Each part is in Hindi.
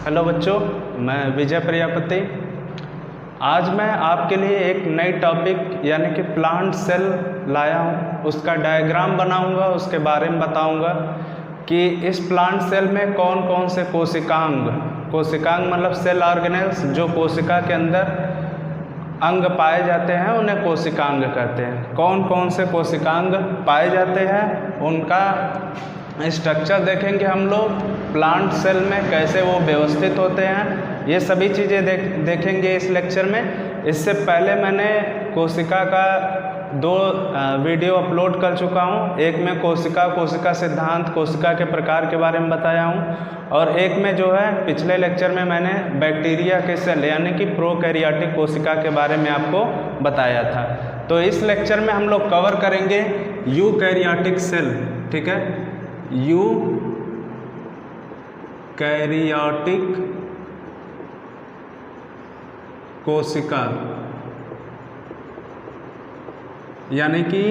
हेलो बच्चों, मैं विजय प्रजापति। आज मैं आपके लिए एक नई टॉपिक यानी कि प्लांट सेल लाया हूँ। उसका डायग्राम बनाऊँगा, उसके बारे में बताऊँगा कि इस प्लांट सेल में कौन कौन से कोशिकांग मतलब सेल ऑर्गेनेल्स जो कोशिका के अंदर अंग पाए जाते हैं उन्हें कोशिकांग कहते हैं। कौन कौन से कोशिकांग पाए जाते हैं उनका स्ट्रक्चर देखेंगे हम लोग। प्लांट सेल में कैसे वो व्यवस्थित होते हैं, ये सभी चीज़ें देखेंगे इस लेक्चर में। इससे पहले मैंने कोशिका का 2 वीडियो अपलोड कर चुका हूँ। एक में कोशिका सिद्धांत, कोशिका के प्रकार के बारे में बताया हूँ, और एक में जो है पिछले लेक्चर में मैंने बैक्टीरिया के सेल यानी कि प्रोकैरियोटिक कोशिका के बारे में आपको बताया था। तो इस लेक्चर में हम लोग कवर करेंगे यूकैरियोटिक सेल। ठीक है, यूकैरियोटिक कोशिका यानी कि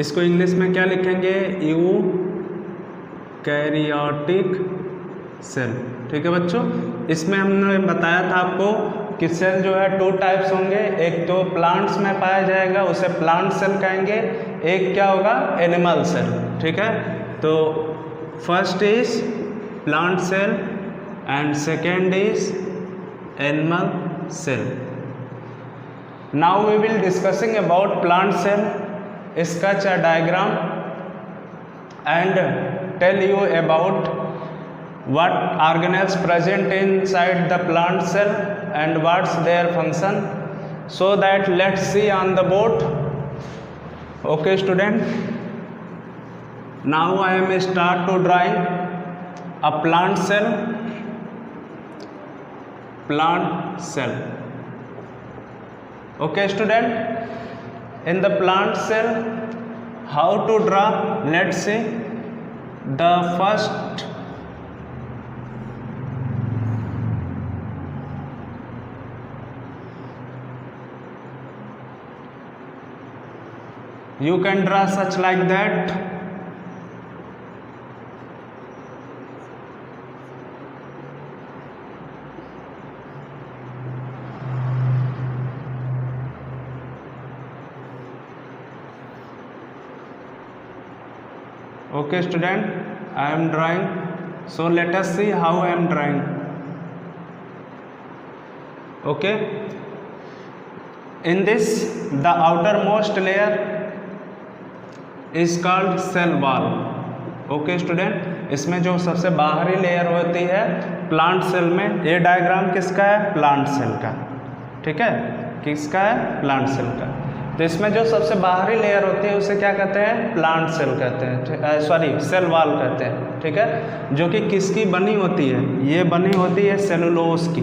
इसको इंग्लिश में क्या लिखेंगे, यूकैरियोटिक सेल। ठीक है बच्चों, इसमें हमने बताया था आपको कि सेल जो है 2 टाइप्स होंगे। एक तो प्लांट्स में पाया जाएगा, उसे प्लांट सेल कहेंगे। एक क्या होगा, एनिमल सेल। ठीक है, तो first is plant cell and second is animal cell. Now we will discussing about plant cell, sketch a diagram and tell you about what organelles present inside the plant cell and what's their function. So that let's see on the board. Okay student, now I am start to drawing a plant cell. Okay student, in the plant cell how to draw, let's see. The first you can draw such like that. Okay student, I am drawing. So let us see how I am drawing. Okay, in this the outermost layer is called cell wall. Okay student, इसमें जो सबसे बाहरी लेयर होती है प्लांट सेल में, ये डायग्राम किसका है, प्लांट सेल का। ठीक है, किसका है, प्लांट सेल का। तो इसमें जो सबसे बाहरी लेयर होती है उसे क्या कहते हैं, प्लांट सेल कहते हैं, सॉरी सेल वॉल कहते हैं। ठीक है, जो कि किसकी बनी होती है, ये बनी होती है सेलुलोज की।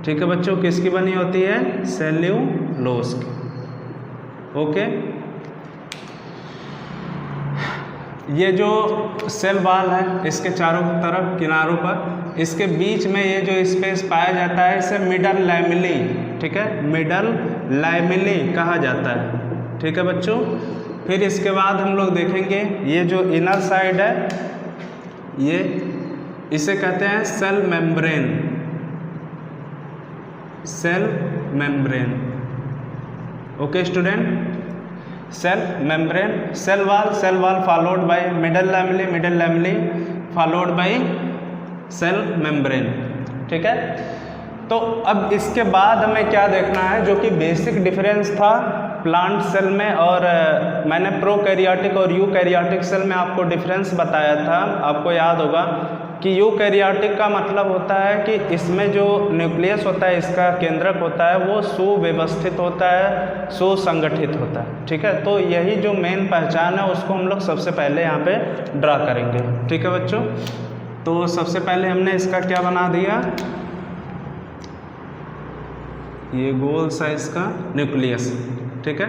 ठीक है बच्चों, किसकी बनी होती है, सेल्यूलोज की। ओके, ये जो सेल वॉल है इसके चारों तरफ किनारों पर, इसके बीच में ये जो स्पेस पाया जाता है इसे मिडल लैमेली, ठीक है, मिडल लैमेली कहा जाता है। ठीक है बच्चों, फिर इसके बाद हम लोग देखेंगे ये जो इनर साइड है ये इसे कहते हैं cell membrane. Cell membrane. Okay student, cell membrane, cell wall followed by middle lamella followed by cell membrane. ठीक है, तो अब इसके बाद हमें क्या देखना है, जो कि बेसिक डिफरेंस था प्लांट सेल में, और मैंने प्रोकैरियोटिक और यूकैरियोटिक सेल में आपको डिफरेंस बताया था। आपको याद होगा कि यूकैरियोटिक का मतलब होता है कि इसमें जो न्यूक्लियस होता है, इसका केंद्रक होता है, वो सुव्यवस्थित होता है, सुसंगठित होता है। ठीक है, तो यही जो मेन पहचान है उसको हम लोग सबसे पहले यहाँ पे ड्रा करेंगे। ठीक है बच्चों, तो सबसे पहले हमने इसका क्या बना दिया, ये गोल साइज का न्यूक्लियस। ठीक है,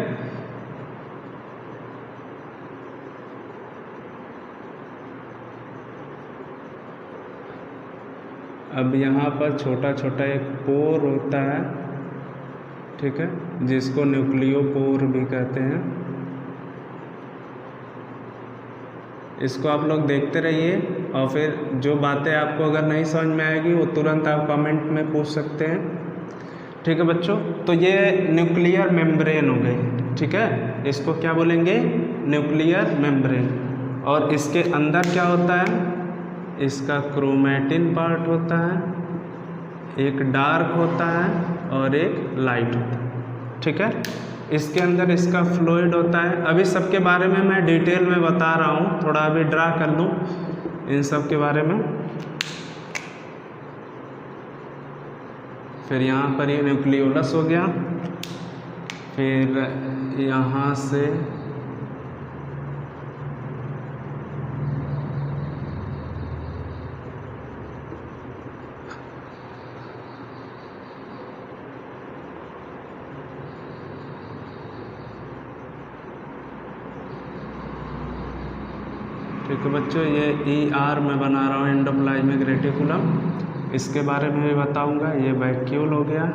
अब यहाँ पर छोटा छोटा एक पोर होता है। ठीक है, जिसको न्यूक्लियोपोर भी कहते हैं। इसको आप लोग देखते रहिए और फिर जो बातें आपको अगर नहीं समझ में आएगी वो तुरंत आप कमेंट में पूछ सकते हैं। ठीक है बच्चों, तो ये न्यूक्लियर मेम्ब्रेन हो गई। ठीक है, इसको क्या बोलेंगे? Nuclear membrane. और इसके अंदर क्या होता है? इसका क्रोमैटिन पार्ट होता है, एक डार्क होता है और एक लाइट होता है। ठीक है, इसके अंदर इसका फ्लूइड होता है। अभी सबके बारे में मैं डिटेल में बता रहा हूँ, थोड़ा अभी ड्रा कर लूँ इन सब के बारे में। फिर यहाँ पर ये न्यूक्लियोलस हो गया, फिर यहाँ से ठीक है बच्चों, ये ER में बना रहा हूँ, एंडोप्लाज्मिक रेटिकुलम। इसके बारे में भी बताऊँगा। ये वैक्यूल हो गया,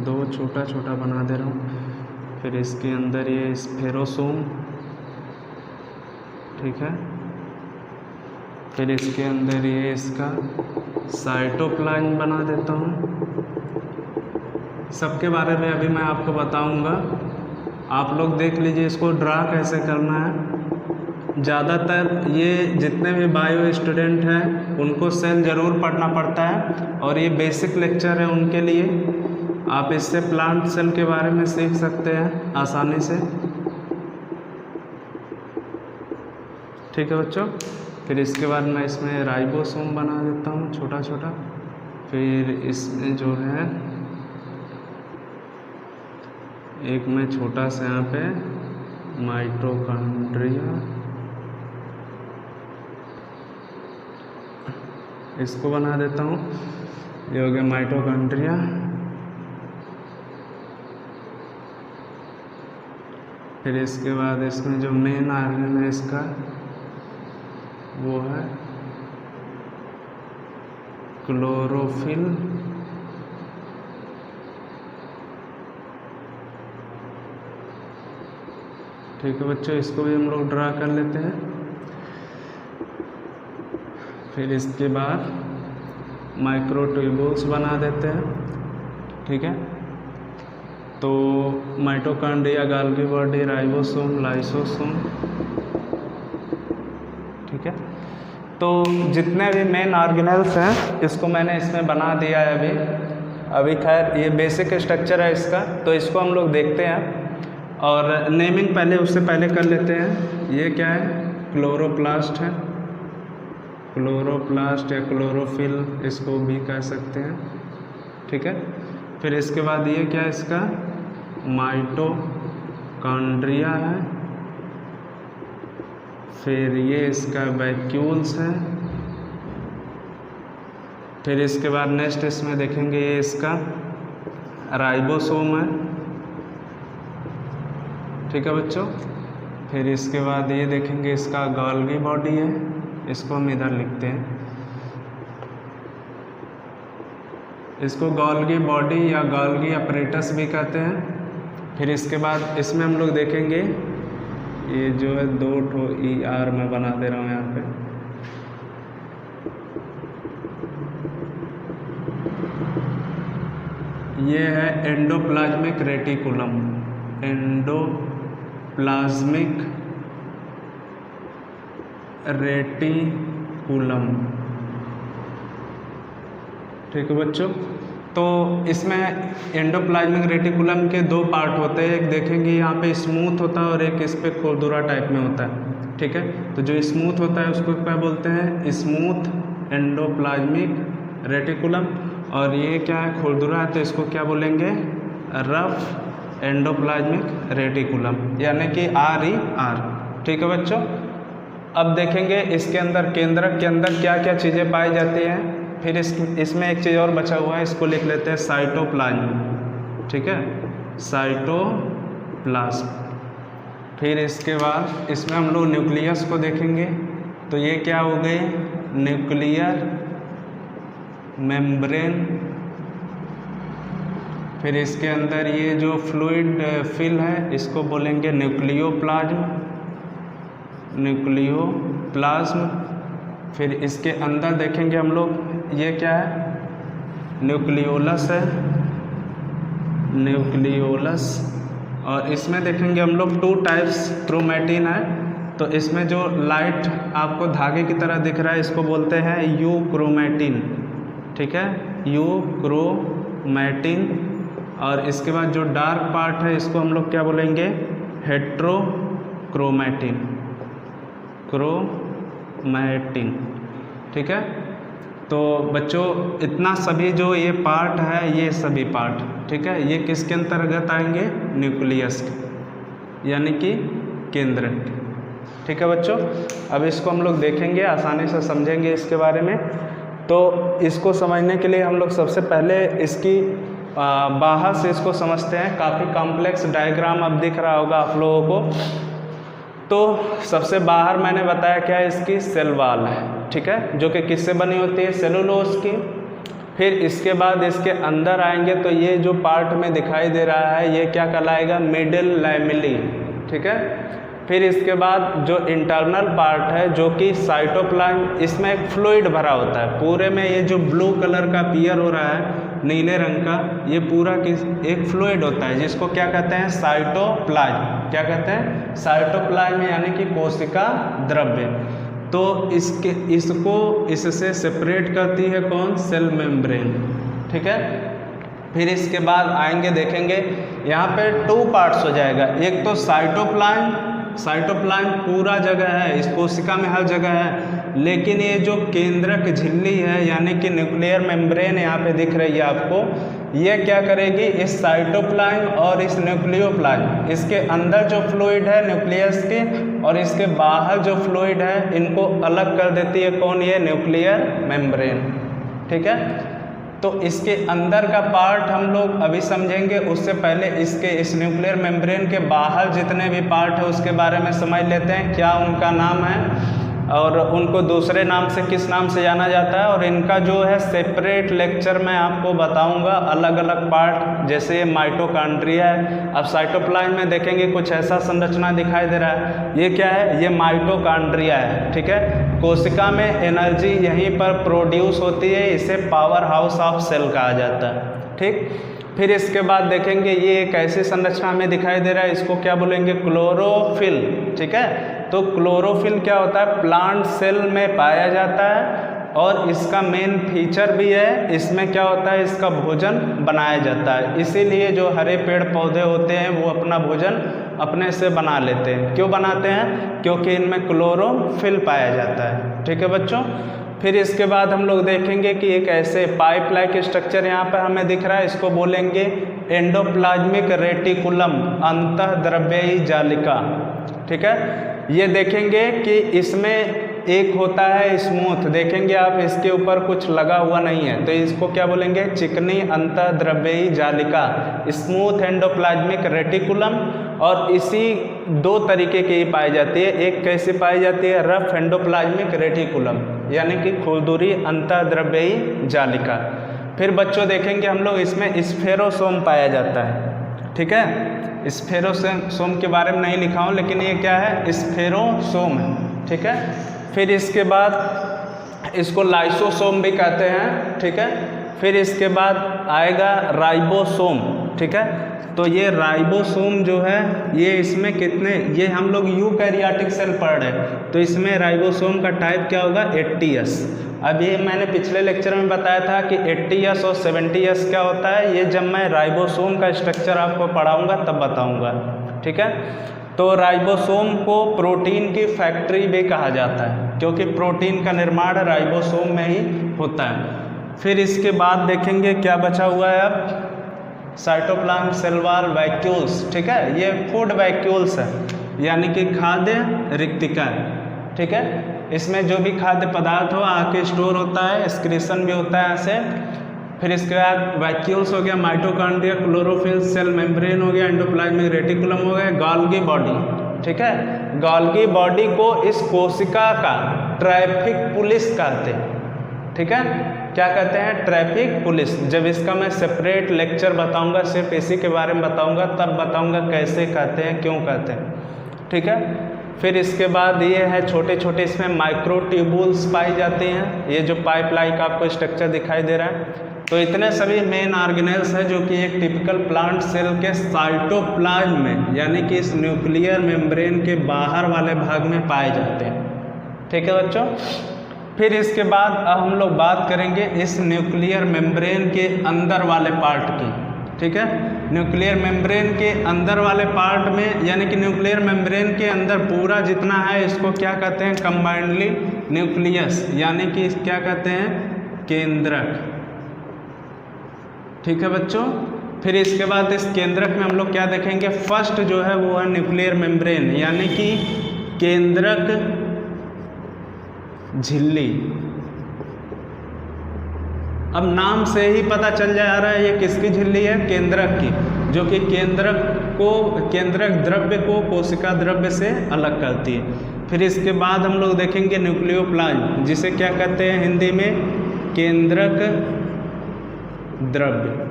दो छोटा छोटा बना दे रहा हूँ। फिर इसके अंदर ये स्फेरोसोम। ठीक है, फिर इसके अंदर ये इसका साइटोप्लाज्म बना देता हूँ। सबके बारे में अभी मैं आपको बताऊँगा, आप लोग देख लीजिए इसको ड्रा कैसे करना है। ज़्यादातर ये जितने भी बायो स्टूडेंट हैं उनको सेल ज़रूर पढ़ना पड़ता है, और ये बेसिक लेक्चर है उनके लिए। आप इससे प्लांट सेल के बारे में सीख सकते हैं आसानी से। ठीक है बच्चों, फिर इसके बाद मैं इसमें राइबोसोम बना देता हूँ छोटा छोटा। फिर इसमें जो है एक मैं छोटा सा यहाँ पे माइटोकॉन्ड्रिया, इसको बना देता हूँ। ये हो गया माइटोकॉन्ड्रिया। फिर इसके बाद इसमें जो मेन ऑर्गन है इसका वो है क्लोरोफिल। ठीक है बच्चों, इसको भी हम लोग ड्रा कर लेते हैं। फिर इसके बाद माइक्रोट्यूब्यूल्स बना देते हैं। ठीक है, तो mitochondria, Golgi body, ribosome, lysosome. ठीक है, तो जितने भी मेन ऑर्गेनेल्स हैं इसको मैंने इसमें बना दिया है अभी खैर ये बेसिक स्ट्रक्चर है इसका, तो इसको हम लोग देखते हैं। और नेमिंग पहले उससे पहले कर लेते हैं। ये क्या है? क्लोरोप्लास्ट है, क्लोरोप्लास्ट या क्लोरोफिल इसको भी कह सकते हैं। ठीक है, फिर इसके बाद ये क्या है? इसका माइटोकॉन्ड्रिया है। फिर ये इसका वैक्यूल्स है। फिर इसके बाद नेक्स्ट इसमें देखेंगे ये इसका राइबोसोम है। ठीक है बच्चों, फिर इसके बाद ये देखेंगे इसका गोल्गी बॉडी है, इसको हम इधर लिखते हैं। इसको गोल्गी बॉडी या गोल्गी अपरेटस भी कहते हैं। फिर इसके बाद इसमें हम लोग देखेंगे ये जो है दो ठो ER में बना दे रहा हूँ यहाँ पे। ये है एंडोप्लाज्मिक रेटिकुलम, एंडोप्लाज्मिक रेटिकुलम। ठीक है बच्चों, तो इसमें एंडोप्लाज्मिक रेटिकुलम के दो पार्ट होते हैं। एक देखेंगे यहाँ पे स्मूथ होता है और एक इस पे खुरदुरा टाइप में होता है। ठीक है, तो जो स्मूथ होता है उसको क्या बोलते हैं? Smooth endoplasmic reticulum. और ये क्या है? खुरदुरा है, तो इसको क्या बोलेंगे? रफ एंडोप्लाज्मिक रेटिकुलम, यानी कि RER। ठीक है बच्चों, अब देखेंगे इसके अंदर केंद्रक के अंदर क्या क्या चीज़ें पाई जाती हैं। फिर इसमें एक चीज़ और बचा हुआ है, इसको लिख लेते हैं साइटोप्लाज्म। ठीक है, साइटोप्लाज्म। फिर इसके बाद इसमें हम लोग न्यूक्लियस को देखेंगे, तो ये क्या हो गई? Nuclear membrane. फिर इसके अंदर ये जो फ्लूइड फिल है इसको बोलेंगे न्यूक्लियोप्लाज्म, न्यूक्लियोप्लाज्म। फिर इसके अंदर देखेंगे हम लोग, ये क्या है, न्यूक्लियोलस है, न्यूक्लियोलस। और इसमें देखेंगे हम लोग 2 टाइप्स क्रोमैटिन है। तो इसमें जो लाइट आपको धागे की तरह दिख रहा है इसको बोलते हैं यूक्रोमैटिन, ठीक है, यूक्रोमैटिन। और इसके बाद जो डार्क पार्ट है इसको हम लोग क्या बोलेंगे, हेट्रोक्रोमैटिन, क्रोमैटिन, ठीक है। तो बच्चों इतना सभी जो ये पार्ट है, ये सभी पार्ट, ठीक है, ये किसके अंतर्गत आएंगे, न्यूक्लियस के, यानी कि केंद्र, ठीक है बच्चों। अब इसको हम लोग देखेंगे, आसानी से समझेंगे इसके बारे में। तो इसको समझने के लिए हम लोग सबसे पहले इसकी बाहर से इसको समझते हैं। काफ़ी कॉम्प्लेक्स डायग्राम अब दिख रहा होगा आप लोगों को। तो सबसे बाहर मैंने बताया क्या है, इसकी सेल वॉल है, ठीक है, जो कि किससे बनी होती है, सेलुलोज की। फिर इसके बाद इसके अंदर आएंगे तो ये जो पार्ट में दिखाई दे रहा है ये क्या कहलाएगा, मिडिल लैमेली, ठीक है। फिर इसके बाद जो इंटरनल पार्ट है जो कि साइटोप्लाज्म, इसमें एक फ्लूइड भरा होता है पूरे में। ये जो ब्लू कलर का पियर हो रहा है नीले रंग का, ये पूरा एक फ्लूइड होता है जिसको क्या कहते हैं, साइटोप्लाज्म। क्या कहते हैं, साइटोप्लाज्म, यानी कि कोशिका द्रव्य। तो इससे सेपरेट करती है कौन, सेल मेम्ब्रेन, ठीक है। फिर इसके बाद आएंगे देखेंगे यहाँ पे 2 पार्ट्स हो जाएगा। एक तो साइटोप्लाज्म, साइटोप्लाज्म पूरा जगह है, इस कोशिका में हर जगह है। लेकिन ये जो केंद्रक झिल्ली है यानी कि न्यूक्लियर मेम्ब्रेन यहाँ पे दिख रही है आपको, ये क्या करेगी, इस साइटोप्लाज्म और इस न्यूक्लियोप्लाज्म, इसके अंदर जो फ्लूइड है न्यूक्लियस के और इसके बाहर जो फ्लूइड है, इनको अलग कर देती है कौन, ये न्यूक्लियर मेम्ब्रेन, ठीक है। तो इसके अंदर का पार्ट हम लोग अभी समझेंगे, उससे पहले इस न्यूक्लियर मेम्ब्रेन के बाहर जितने भी पार्ट है उसके बारे में समझ लेते हैं, क्या उनका नाम है और उनको दूसरे नाम से किस नाम से जाना जाता है। और इनका जो है सेपरेट लेक्चर मैं आपको बताऊंगा, अलग अलग पार्ट, जैसे माइटोकॉन्ड्रिया है। अब साइटोप्लाज्म में देखेंगे कुछ ऐसा संरचना दिखाई दे रहा है, ये क्या है, ये माइटोकॉन्ड्रिया है, ठीक है। कोशिका में एनर्जी यहीं पर प्रोड्यूस होती है, इसे पावर हाउस ऑफ सेल कहा जाता है, ठीक। फिर इसके बाद देखेंगे ये एक ऐसी संरचना में दिखाई दे रहा है, इसको क्या बोलेंगे, क्लोरोफिल, ठीक है। तो क्लोरोफिल क्या होता है, प्लांट सेल में पाया जाता है और इसका मेन फीचर भी है, इसमें क्या होता है, इसका भोजन बनाया जाता है। इसीलिए जो हरे पेड़ पौधे होते हैं वो अपना भोजन अपने से बना लेते हैं। क्यों बनाते हैं, क्योंकि इनमें क्लोरोफिल पाया जाता है, ठीक है बच्चों। फिर इसके बाद हम लोग देखेंगे कि एक ऐसे पाइप लाइक स्ट्रक्चर यहाँ पर हमें दिख रहा है, इसको बोलेंगे एंडोप्लाज्मिक रेटिकुलम, अंतःद्रव्यी जालिका, ठीक है। ये देखेंगे कि इसमें एक होता है स्मूथ, देखेंगे आप इसके ऊपर कुछ लगा हुआ नहीं है, तो इसको क्या बोलेंगे, चिकनी अंतःद्रव्यी जालिका, स्मूथ एंडोप्लाज्मिक रेटिकुलम। और इसी 2 तरीके की पाई जाती है, एक कैसे पाई जाती है, रफ एंडोप्लाज्मिक रेटिकुलम, यानी कि खुरदुरी अंतःद्रव्यी जालिका। फिर बच्चों देखेंगे हम लोग इसमें स्फेरोसोम पाया जाता है, ठीक है। स्फेरोसोम के बारे में नहीं लिखा हूँ, लेकिन ये क्या है, स्फेरोसोम है, ठीक है। फिर इसके बाद इसको लाइसोसोम भी कहते हैं, ठीक है। फिर इसके बाद आएगा राइबोसोम, ठीक है। तो ये राइबोसोम जो है ये इसमें कितने, ये हम लोग यूकैरियोटिक सेल पढ़ रहे हैं, तो इसमें राइबोसोम का टाइप क्या होगा, 80S। अब ये मैंने पिछले लेक्चर में बताया था कि 80S और 70S क्या होता है, ये जब मैं राइबोसोम का स्ट्रक्चर आपको पढ़ाऊंगा तब बताऊंगा, ठीक है। तो राइबोसोम को प्रोटीन की फैक्ट्री भी कहा जाता है, क्योंकि प्रोटीन का निर्माण राइबोसोम में ही होता है। फिर इसके बाद देखेंगे क्या बचा हुआ है, अब साइटोप्लाज्म सेल वॉल वैक्यूल्स, ठीक है। ये फूड वैक्यूल्स है, यानी कि खाद्य रिक्तिका, ठीक है। इसमें जो भी खाद्य पदार्थ हो आके स्टोर होता है, एक्सक्रीशन भी होता है यहाँ से। फिर इसके बाद वैक्यूल्स हो गया, माइटोकॉन्ड्रिया, क्लोरोफिल, सेल मेम्ब्रेन हो गया, एंडोप्लाज्मिक रेटिकुलम हो गया, गोल्गी बॉडी, ठीक है। गोल्गी बॉडी को इस कोशिका का ट्रैफिक पुलिस कहते हैं, ठीक है। क्या कहते हैं, ट्रैफिक पुलिस। जब इसका मैं सेपरेट लेक्चर बताऊंगा, सिर्फ इसी के बारे में बताऊंगा, तब बताऊंगा कैसे कहते हैं, क्यों कहते हैं, ठीक है। फिर इसके बाद ये है छोटे छोटे इसमें माइक्रोट्यूबुल्स पाई जाती हैं, ये जो पाइप लाइक आपको स्ट्रक्चर दिखाई दे रहा है। तो इतने सभी मेन ऑर्गेनेल्स हैं जो कि एक टिपिकल प्लांट सेल के साइटोप्लाज्म में यानी कि इस न्यूक्लियर मेम्ब्रेन के बाहर वाले भाग में पाए जाते हैं। ठीक है बच्चों। फिर इसके बाद अब हम लोग बात करेंगे इस न्यूक्लियर मेम्ब्रेन के अंदर वाले पार्ट की। ठीक है, न्यूक्लियर मेम्ब्रेन के अंदर वाले पार्ट में यानी कि न्यूक्लियर मेम्ब्रेन के अंदर पूरा जितना है इसको क्या कहते हैं, कंबाइंडली न्यूक्लियस यानी कि क्या कहते हैं, केंद्रक। ठीक है बच्चों। फिर इसके बाद इस केंद्रक में हम लोग क्या देखेंगे, फर्स्ट जो है वो है न्यूक्लियर मेम्ब्रेन यानी कि केंद्रक झिल्ली। अब नाम से ही पता चल जा रहा है ये किसकी झिल्ली है, केंद्रक की, जो कि केंद्रक द्रव्य को कोशिका द्रव्य से अलग करती है। फिर इसके बाद हम लोग देखेंगे न्यूक्लियोप्लाज्म, जिसे क्या कहते हैं हिंदी में, केंद्रक द्रव्य।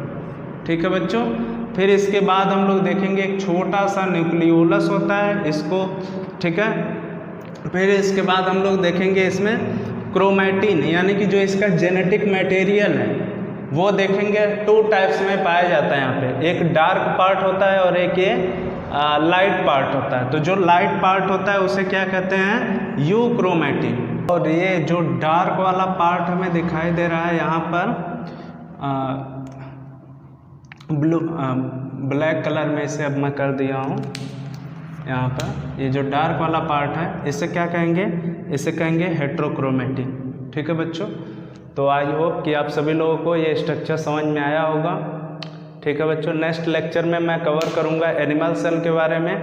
ठीक है बच्चों। फिर इसके बाद हम लोग देखेंगे एक छोटा सा न्यूक्लियोलस होता है इसको। ठीक है। फिर इसके बाद हम लोग देखेंगे इसमें क्रोमैटिन यानी कि जो इसका जेनेटिक मटेरियल है वो देखेंगे। 2 टाइप्स में पाया जाता है यहाँ पे, एक डार्क पार्ट होता है और एक ये लाइट पार्ट होता है। तो जो लाइट पार्ट होता है उसे क्या कहते हैं, यूक्रोमैटिन। और ये जो डार्क वाला पार्ट हमें दिखाई दे रहा है यहाँ पर ब्लैक कलर में इसे अब मैं कर दिया हूँ यहाँ पर। ये जो डार्क वाला पार्ट है इसे क्या कहेंगे, इसे कहेंगे हेट्रोक्रोमैटिन। ठीक है बच्चों। तो आई होप कि आप सभी लोगों को ये स्ट्रक्चर समझ में आया होगा। ठीक है बच्चों। नेक्स्ट लेक्चर में मैं कवर करूँगा एनिमल सेल के बारे में।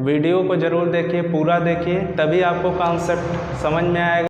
वीडियो को ज़रूर देखिए, पूरा देखिए, तभी आपको कॉन्सेप्ट समझ में आएगा।